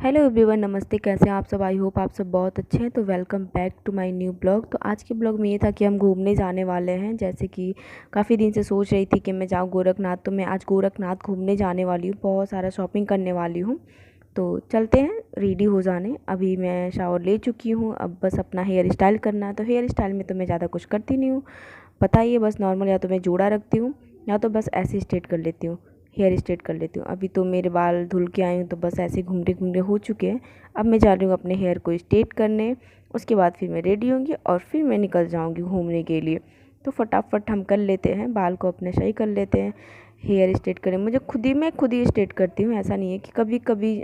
Hello everyone, नमस्ते। कैसे हैं आप सब? आई होप आप सब बहुत अच्छे हैं। तो welcome back to my new blog. तो आज के ब्लॉग में ये था कि हम घूमने जाने वाले हैं। जैसे कि काफ़ी दिन से सोच रही थी कि मैं जाऊँ गोरखनाथ, तो मैं आज गोरखनाथ घूमने जाने वाली हूँ। बहुत सारा शॉपिंग करने वाली हूँ। तो चलते हैं रेडी हो जाने। अभी मैं शावर ले चुकी हूँ, अब बस अपना हेयर स्टाइल करना है। तो हेयर स्टाइल में तो मैं ज़्यादा कुछ करती नहीं हूँ, पता ही है। बस नॉर्मल या तो मैं जोड़ा रखती हूँ या तो बस ऐसे स्ट्रेट कर लेती हूँ, हेयर स्ट्रेट कर लेती हूँ। अभी तो मेरे बाल धुल के आई हूँ, तो बस ऐसे घूमते घूमते हो चुके हैं। अब मैं जा रही हूँ अपने हेयर को स्ट्रेट करने। उसके बाद फिर मैं रेडी होंगी और फिर मैं निकल जाऊँगी घूमने के लिए। तो फटाफट हम कर लेते हैं, बाल को अपने सही कर लेते हैं। हेयर स्ट्रेट करें, मैं खुद ही स्ट्रेट करती हूँ। ऐसा नहीं है कि कभी कभी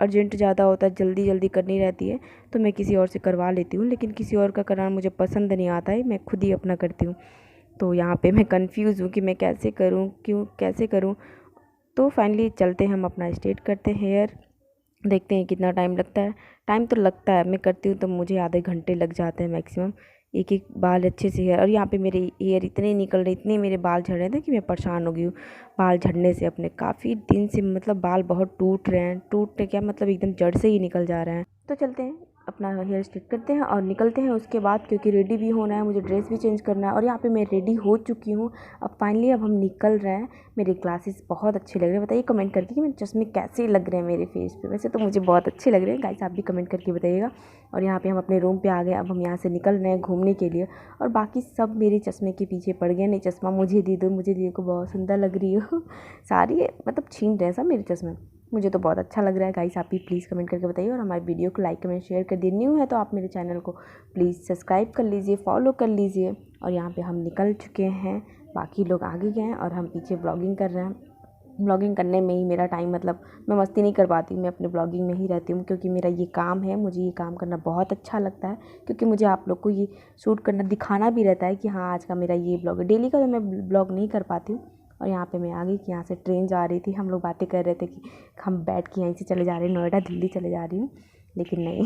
अर्जेंट ज़्यादा होता है, जल्दी जल्दी करनी रहती है तो मैं किसी और से करवा लेती हूँ, लेकिन किसी और का कराना मुझे पसंद नहीं आता है। मैं खुद ही अपना करती हूँ। तो यहाँ पे मैं कंफ्यूज़ हूँ कि मैं कैसे करूँ, क्यों कैसे करूँ। तो फाइनली चलते हैं, हम अपना स्ट्रेट करते हैं हेयर। देखते हैं कितना टाइम लगता है। टाइम तो लगता है, मैं करती हूँ तो मुझे आधे घंटे लग जाते हैं मैक्सिमम, एक एक बाल अच्छे से हेयर। और यहाँ पे मेरे हेयर इतने निकल रहे, इतने मेरे बाल झड़ रहे थे कि मैं परेशान हो गई हूँ बाल झड़ने से अपने। काफ़ी दिन से मतलब बाल बहुत टूट रहे हैं। टूट क्या मतलब, एकदम जड़ से ही निकल जा रहे हैं। तो चलते हैं, अपना हेयर स्ट्रेट करते हैं और निकलते हैं उसके बाद, क्योंकि रेडी भी होना है, मुझे ड्रेस भी चेंज करना है। और यहाँ पे मैं रेडी हो चुकी हूँ। अब फाइनली अब हम निकल रहे हैं। मेरे ग्लासेस बहुत अच्छे लग रहे हैं। बताइए कमेंट करके कि मेरे चश्मे कैसे लग रहे हैं मेरे फेस पे। वैसे तो मुझे बहुत अच्छे लग रहे हैं गाइस, आप भी कमेंट करके बताइएगा। और यहाँ पे हम अपने रूम पे आ गए। अब हम यहाँ से निकल रहे हैं घूमने के लिए। और बाकी सब मेरे चश्मे के पीछे पड़ गए। नहीं, चश्मा मुझे दे दो, मुझे दे दो, बहुत सुंदर लग रही हो। सारी मतलब छीन रहे हैं सब मेरे चश्मे। मुझे तो बहुत अच्छा लग रहा है गाइस, आप भी प्लीज़ कमेंट करके बताइए। और हमारी वीडियो को लाइक कमेंट शेयर कर दिए। न्यू है तो आप मेरे चैनल को प्लीज़ सब्सक्राइब कर लीजिए, फॉलो कर लीजिए। और यहाँ पे हम निकल चुके हैं, बाकी लोग आगे गए हैं और हम पीछे ब्लॉगिंग कर रहे हैं। ब्लॉगिंग करने में ही मेरा टाइम, मतलब मैं मस्ती नहीं कर पाती हूँ, मैं अपने ब्लॉगिंग में ही रहती हूँ, क्योंकि मेरा ये काम है। मुझे ये काम करना बहुत अच्छा लगता है, क्योंकि मुझे आप लोग को ये शूट करना, दिखाना भी रहता है कि हाँ आज का मेरा ये ब्लॉग है। डेली का तो मैं ब्लॉग नहीं कर पाती हूँ। और यहाँ पे मैं आ गई कि यहाँ से ट्रेन जा रही थी। हम लोग बातें कर रहे थे कि हम बैठ के यहीं से चले जा रहे हैं, नोएडा दिल्ली चले जा रही हूँ, लेकिन नहीं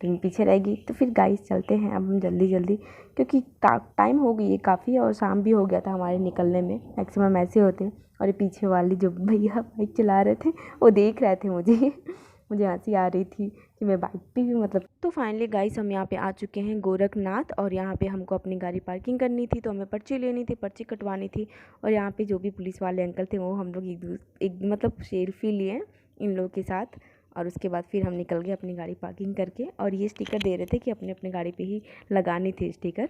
ट्रेन पीछे रहेगी। तो फिर गाइस चलते हैं अब हम जल्दी जल्दी, क्योंकि टाइम हो गई है काफ़ी और शाम भी हो गया था हमारे निकलने में। मैक्सिमम ऐसे होते हैं। और ये पीछे वाली जो भैया बाइक चला रहे थे वो देख रहे थे मुझे मुझे हंसी आ रही थी कि मैं बाइक पे भी मतलब। तो फाइनली गाइस हम यहाँ पे आ चुके हैं गोरखनाथ। और यहाँ पे हमको अपनी गाड़ी पार्किंग करनी थी, तो हमें पर्ची लेनी थी, पर्ची कटवानी थी। और यहाँ पे जो भी पुलिस वाले अंकल थे वो हम लोग एक मतलब सेल्फी लिए इन लोगों के साथ। और उसके बाद फिर हम निकल गए अपनी गाड़ी पार्किंग करके। और ये स्टिकर दे रहे थे कि अपने अपने गाड़ी पे ही लगानी थी स्टिकर।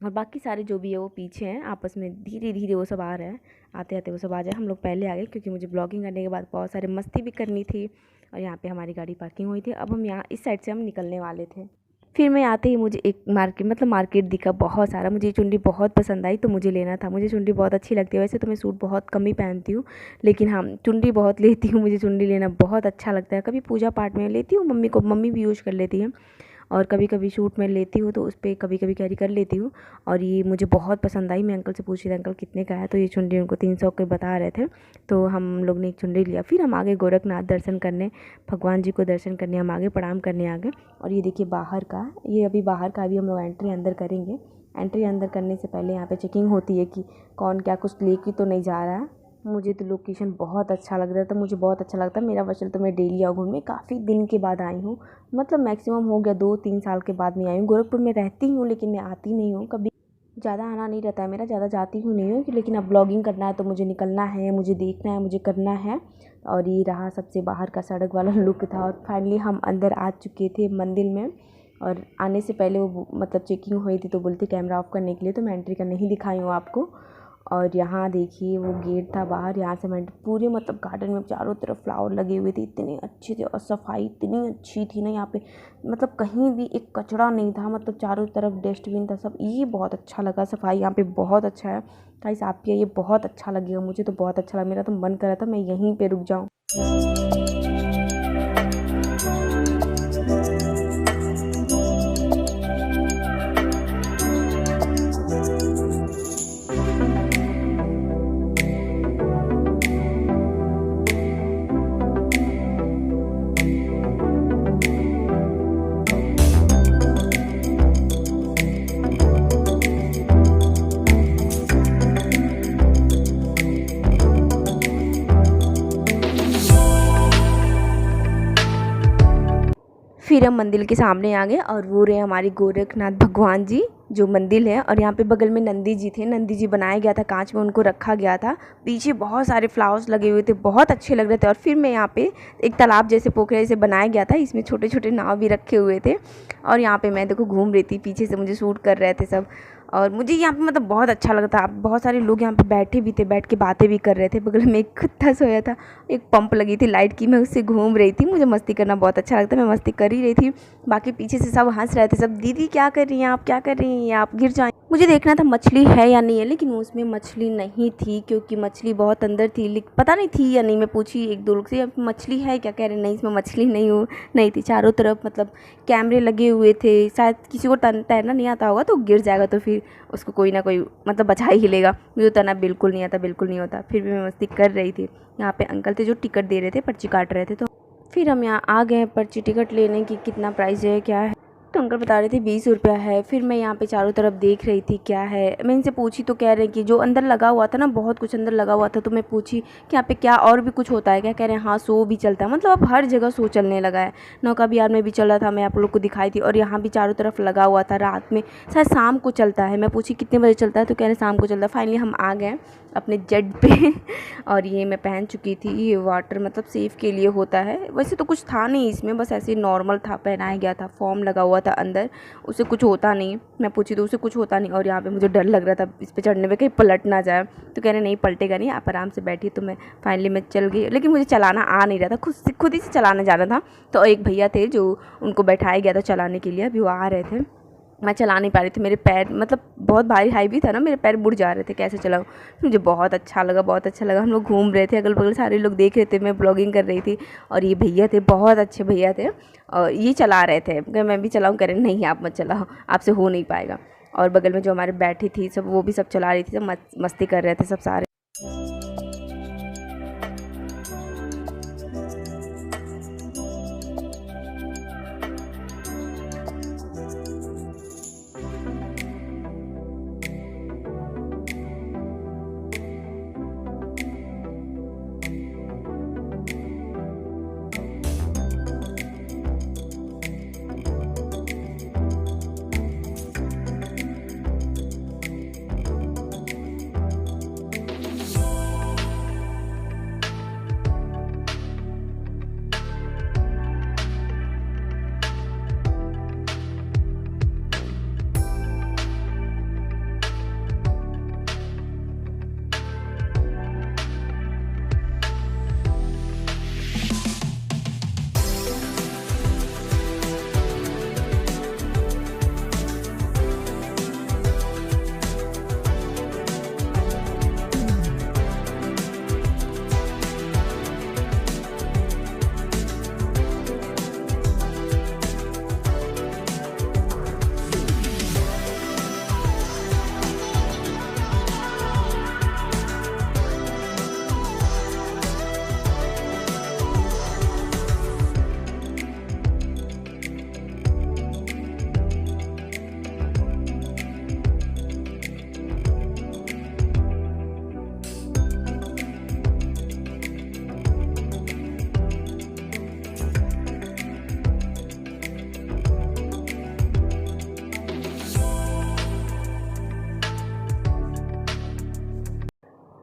और बाकी सारे जो भी है वो पीछे हैं, आपस में धीरे धीरे वो सब आ रहे हैं। आते आते वो सब आ जाए, हम लोग पहले आ गए, क्योंकि मुझे ब्लॉगिंग करने के बाद बहुत सारे मस्ती भी करनी थी। और यहाँ पे हमारी गाड़ी पार्किंग हुई थी। अब हम यहाँ इस साइड से हम निकलने वाले थे। फिर मैं आते ही मुझे एक मार्केट दिखा बहुत सारा। मुझे ये चुन्नी बहुत पसंद आई तो मुझे लेना था। मुझे चुन्नी बहुत अच्छी लगती है। वैसे तो मैं सूट बहुत कम ही पहनती हूँ, लेकिन हाँ चुन्नी बहुत लेती हूँ। मुझे चुन्नी लेना बहुत अच्छा लगता है। कभी पूजा पाठ में लेती हूँ, मम्मी भी यूज़ कर लेती है। और कभी कभी शूट में लेती हूँ तो उस पर कभी कभी कैरी कर लेती हूँ। और ये मुझे बहुत पसंद आई। मैं अंकल से पूछ रही थी अंकल कितने का है, तो ये चुन्नी उनको 300 के बता रहे थे। तो हम लोग ने एक चुन्नी लिया। फिर हम आगे गोरखनाथ दर्शन करने, भगवान जी को दर्शन करने हम आगे प्रणाम करने आ गए। और ये देखिए बाहर का, ये अभी बाहर का अभी हम लोग एंट्री अंदर करेंगे। एंट्री अंदर करने से पहले यहाँ पे चेकिंग होती है कि कौन क्या कुछ लेके तो नहीं जा रहा है। मुझे तो लोकेशन बहुत अच्छा लग रहा था, मुझे बहुत अच्छा लगता है। मेरा वचन तो मैं डेली आऊँ घूमने। काफ़ी दिन के बाद आई हूँ, मतलब मैक्सिमम हो गया 2-3 साल के बाद मैं आई हूँ। गोरखपुर में रहती हूँ लेकिन मैं आती नहीं हूँ कभी, ज़्यादा आना नहीं रहता है मेरा, ज़्यादा जाती हूँ नहीं हूँ। लेकिन अब ब्लॉगिंग करना है तो मुझे निकलना है, मुझे देखना है, मुझे करना है। और ये रहा सबसे बाहर का सड़क वाला लुक था। और फाइनली हम अंदर आ चुके थे मंदिर में। और आने से पहले वो मतलब चेकिंग हुई थी तो बोलते कैमरा ऑफ करने के लिए, तो मैं एंट्री का नहीं दिखाई हूँ आपको। और यहाँ देखिए वो गेट था बाहर, यहाँ से मैं पूरे मतलब गार्डन में चारों तरफ फ्लावर लगे हुए थे, इतने अच्छे थे। और सफाई इतनी अच्छी थी ना यहाँ पे, मतलब कहीं भी एक कचरा नहीं था, मतलब चारों तरफ डस्टबिन था सब। ये बहुत अच्छा लगा, सफाई यहाँ पे बहुत अच्छा है। गाइस आप ये बहुत अच्छा लगेगा, मुझे तो बहुत अच्छा लगा। मेरा तो मन कर रहा था मैं यहीं पर रुक जाऊँ। फिर हम मंदिर के सामने आ गए और वो रहे हमारे गोरखनाथ भगवान जी जो मंदिर है। और यहाँ पे बगल में नंदी जी थे, नंदी जी बनाया गया था, कांच में उनको रखा गया था। पीछे बहुत सारे फ्लावर्स लगे हुए थे, बहुत अच्छे लग रहे थे। और फिर मैं यहाँ पे एक तालाब जैसे पोखरे जैसे बनाया गया था, इसमें छोटे छोटे नाव भी रखे हुए थे। और यहाँ पे मैं देखो घूम रही थी, पीछे से मुझे शूट कर रहे थे सब। और मुझे यहाँ पे मतलब बहुत अच्छा लगा था। बहुत सारे लोग यहाँ पे बैठे भी थे, बैठ के बातें भी कर रहे थे। बगल में एक कुत्ता सोया था, एक पंप लगी थी लाइट की, मैं उससे घूम रही थी। मुझे मस्ती करना बहुत अच्छा लगता है, मैं मस्ती कर ही रही थी। बाकी पीछे से सब हंस रहे थे, सब दीदी क्या कर रही हैं आप, क्या कर रही हैं आप, गिर जाएं। मुझे देखना था मछली है या नहीं है, लेकिन उसमें मछली नहीं थी क्योंकि मछली बहुत अंदर थी। पता नहीं थी या नहीं, मैं पूछी एक दो लोग से मछली है क्या, कह रहे नहीं इसमें मछली नहीं थी। चारों तरफ मतलब कैमरे लगे हुए थे, शायद किसी को तैरना नहीं आता होगा तो गिर जाएगा तो फिर उसको कोई ना कोई मतलब बचा ही लेगा। मुझे तैरना बिल्कुल नहीं आता, बिल्कुल नहीं होता। फिर भी मैं मस्ती कर रही थी। यहाँ पे अंकल थे जो टिकट दे रहे थे, पर्ची काट रहे थे। तो फिर हम यहाँ आ गए पर्ची टिकट लेने की, कितना प्राइस है क्या है। तो अंकल बता रहे थे 20 रुपया है। फिर मैं यहाँ पे चारों तरफ देख रही थी क्या है। मैं इनसे पूछी तो कह रहे हैं कि जो अंदर लगा हुआ था ना, बहुत कुछ अंदर लगा हुआ था। तो मैं पूछी कि यहाँ पे क्या और भी कुछ होता है क्या, कह रहे हैं हाँ शो भी चलता है। मतलब अब हर जगह शो चलने लगा है। नौका विहार में भी चल रहा था, मैं आप लोग को दिखाई थी। और यहाँ भी चारों तरफ लगा हुआ था, रात में शायद शाम को चलता है। मैं पूछी कितने बजे चलता है, तो कह रहे शाम को चलता है। फाइनली हम आ गए अपने जेट पे और ये मैं पहन चुकी थी। ये वाटर मतलब सेफ के लिए होता है, वैसे तो कुछ था नहीं इसमें, बस ऐसे नॉर्मल था, पहनाया गया था। फॉर्म लगा हुआ था अंदर, उसे कुछ होता नहीं। मैं पूछी तो उसे कुछ होता नहीं। और यहाँ पे मुझे डर लग रहा था इस पे चढ़ने में कहीं पलट ना जाए। तो कह रहे नहीं पलटेगा नहीं, आप आराम से बैठिए। तो मैं फाइनली मैं चल गई, लेकिन मुझे चलाना आ नहीं रहा था, खुद ही से चलाने जाना था। तो एक भैया थे जो उनको बैठाया गया था चलाने के लिए, अभी वो आ रहे थे। मैं चला नहीं पा रही थी, मेरे पैर मतलब बहुत भारी हाईवी था ना, मेरे पैर बुड़ जा रहे थे, कैसे चलाऊँ। मुझे बहुत अच्छा लगा, बहुत अच्छा लगा। हम लोग घूम रहे थे, अगल बगल सारे लोग देख रहे थे, मैं ब्लॉगिंग कर रही थी। और ये भैया थे, बहुत अच्छे भैया थे, और ये चला रहे थे। कि मैं भी चलाऊँ, कह रहे नहीं आप मत चलाओ, आपसे हो नहीं पाएगा। और बगल में जो हमारे बैठी थी सब, वो भी सब चला रही थी, सब मस्ती कर रहे थे सब सारे।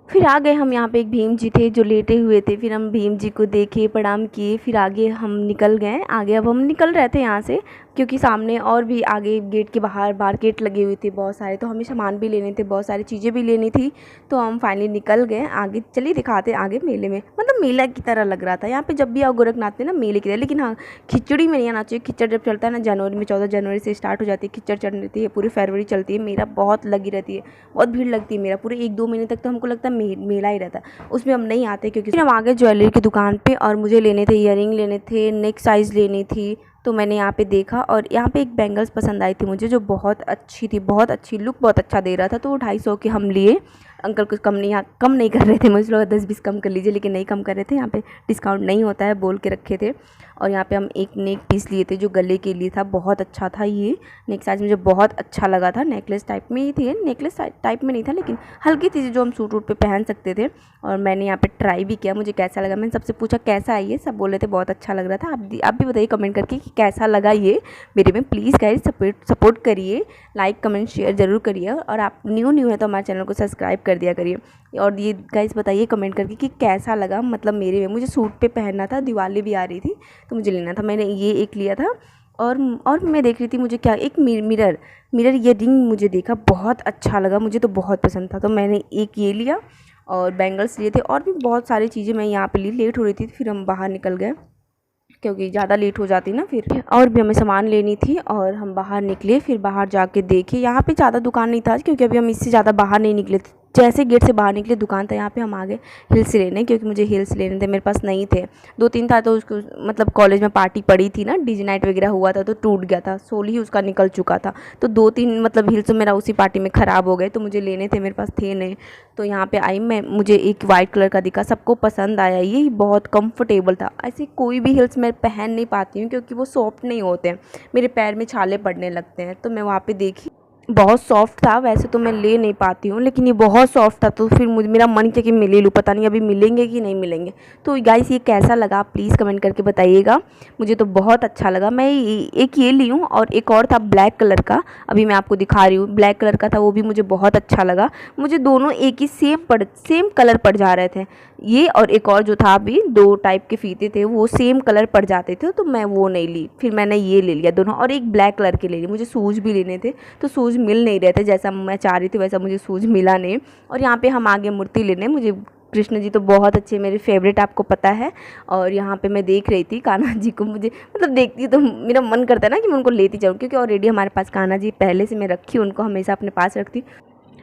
फिर आ गए हम, यहाँ पे एक भीम जी थे जो लेटे हुए थे। फिर हम भीम जी को देखे, प्रणाम किए, फिर आगे हम निकल गए। आगे अब हम निकल रहे थे यहाँ से, क्योंकि सामने और भी आगे गेट के बाहर मार्केट लगे हुए थे बहुत सारे। तो हमें सामान भी लेने थे, बहुत सारी चीज़ें भी लेनी थी। तो हम फाइनली निकल गए आगे। चलिए दिखाते आगे मेले में, मतलब मेला की तरह लग रहा था। यहाँ पे जब भी आओ गोरखनाथ में ना मेले की तरह। लेकिन हाँ, खिचड़ी में नहीं आना चाहिए। खिचड़ जब चलता है ना जनवरी में, 14 जनवरी से स्टार्ट हो जाती है खिचड़ चढ़ रहती है, पूरी फरवरी चलती है। मेरा बहुत लगी रहती है, बहुत भीड़ लगती है। मेरा पूरे 1-2 महीने तक तो हमको लगता है मेला ही रहता है, उसमें हम नहीं आते। क्योंकि फिर हम आ गए ज्वेलरी की दुकान पे, और मुझे लेने थे ईयरिंग लेने थे, नेक साइज़ लेनी थी। तो मैंने यहाँ पे देखा, और यहाँ पे एक बैंगल्स पसंद आई थी मुझे, जो बहुत अच्छी थी, बहुत अच्छी लुक, बहुत अच्छा दे रहा था। तो वो 250 के हम लिए। अंकल कुछ कम नहीं कर रहे थे। मुझे लोग 10-20 कम कर लीजिए, लेकिन नहीं कम कर रहे थे। यहाँ पे डिस्काउंट नहीं होता है बोल के रखे थे। और यहाँ पे हम एक नेक पीस लिए थे जो गले के लिए था, बहुत अच्छा था ये नेक साइज, मुझे बहुत अच्छा लगा था। नेकलेस टाइप में ही थी, नेकलेस टाइप में नहीं था लेकिन हल्की थी जो हम सूट वूट पे पहन सकते थे। और मैंने यहाँ पे ट्राई भी किया, मुझे कैसा लगा। मैंने सबसे पूछा कैसा है ये, सब बोल रहे थे बहुत अच्छा लग रहा था। आप भी बताइए कमेंट करके कि कैसा लगा ये मेरे में। प्लीज़ गाइस सपोर्ट करिए, लाइक कमेंट शेयर ज़रूर करिए, और आप न्यू है तो हमारे चैनल को सब्सक्राइब कर दिया करिए। और ये गाइस बताइए कमेंट करके कि कैसा लगा, मतलब मेरे में। मुझे सूट पे पहनना था, दिवाली भी आ रही थी तो मुझे लेना था। मैंने ये एक लिया था। और मैं देख रही थी मुझे क्या, एक मिरर ये रिंग मुझे देखा, बहुत अच्छा लगा, मुझे तो बहुत पसंद था, तो मैंने एक ये लिया। और बैंगल्स लिए थे, और भी बहुत सारी चीज़ें मैं यहाँ पे ली। लेट हो रही थी फिर हम बाहर निकल गए क्योंकि ज़्यादा लेट हो जाती ना फिर। और भी हमें सामान लेनी थी और हम बाहर निकले। फिर बाहर जाके देखे, यहाँ पे ज़्यादा दुकान नहीं था क्योंकि अभी हम इससे ज़्यादा बाहर नहीं निकले थे। जैसे गेट से बाहर निकले दुकान था, यहाँ पे हम आ गए हिल्स लेने, क्योंकि मुझे हिल्स लेने थे, मेरे पास नहीं थे। 2-3 था तो उसको, मतलब कॉलेज में पार्टी पड़ी थी ना, डीजे नाइट वगैरह हुआ था तो टूट गया था, सोल ही उसका निकल चुका था। तो 2-3 मतलब हिल्स मेरा उसी पार्टी में ख़राब हो गए, तो मुझे लेने थे, मेरे पास थे नहीं। तो यहाँ पे आई मैं, मुझे एक वाइट कलर का दिखा, सबको पसंद आया, ये बहुत कंफर्टेबल था। ऐसे कोई भी हिल्स मैं पहन नहीं पाती हूँ क्योंकि वो सॉफ्ट नहीं होते हैं, मेरे पैर में छाले पड़ने लगते हैं। तो मैं वहाँ पे देखी, बहुत सॉफ्ट था। वैसे तो मैं ले नहीं पाती हूँ लेकिन ये बहुत सॉफ्ट था, तो फिर मुझे, मेरा मन किया कि मैं ले लूँ, पता नहीं अभी मिलेंगे कि नहीं मिलेंगे। तो गाइस ये कैसा लगा आप प्लीज़ कमेंट करके बताइएगा, मुझे तो बहुत अच्छा लगा। मैं एक ये ली हूँ, और एक और था ब्लैक कलर का, अभी मैं आपको दिखा रही हूँ। ब्लैक कलर का था, वो भी मुझे बहुत अच्छा लगा। मुझे दोनों एक ही सेम कलर पड़ जा रहे थे, ये और एक और जो था, अभी 2 टाइप के फीते थे वो सेम कलर पड़ जाते थे, तो मैं वो नहीं ली। फिर मैंने ये ले लिया दोनों, और एक ब्लैक कलर के ले लिए। मुझे शूज़ भी लेने थे तो शूज़ मिल नहीं रहे थे, जैसा मैं चाह रही थी वैसा मुझे शूज़ मिला नहीं। और यहाँ पे हम आगे मूर्ति लेने, मुझे कृष्ण जी तो बहुत अच्छे, मेरे फेवरेट, आपको पता है। और यहाँ पे मैं देख रही थी कान्हा जी को, मुझे मतलब देखती तो मेरा मन करता है ना कि मैं उनको लेती जाऊँ, क्योंकि ऑलरेडी हमारे पास कान्हा जी पहले से मैं रखी, उनको हमेशा अपने पास रखती।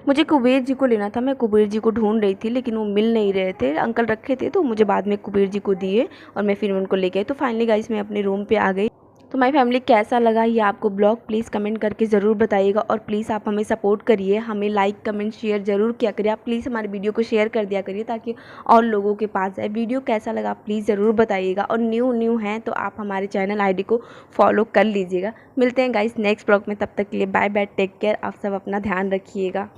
मुझे कुबेर जी को लेना था, मैं कुबेर जी को ढूंढ रही थी लेकिन वो मिल नहीं रहे थे, अंकल रखे थे तो मुझे बाद में कुबेर जी को दिए और मैं फिर उनको लेके आई। तो फाइनली गाइस मैं अपने रूम पे आ गई। तो माय फैमिली कैसा लगा ये आपको ब्लॉग, प्लीज़ कमेंट करके ज़रूर बताइएगा, और प्लीज़ आप हमें सपोर्ट करिए, हमें लाइक कमेंट शेयर ज़रूर किया करिए। आप प्लीज़ हमारे वीडियो को शेयर कर दिया करिए ताकि और लोगों के पास जाए। वीडियो कैसा लगा प्लीज़ ज़रूर बताइएगा, और न्यू हैं तो आप हमारे चैनल ID को फॉलो कर लीजिएगा। मिलते हैं गाइस नेक्स्ट ब्लॉग में, तब तक के लिए बाय बाय, टेक केयर, आप सब अपना ध्यान रखिएगा।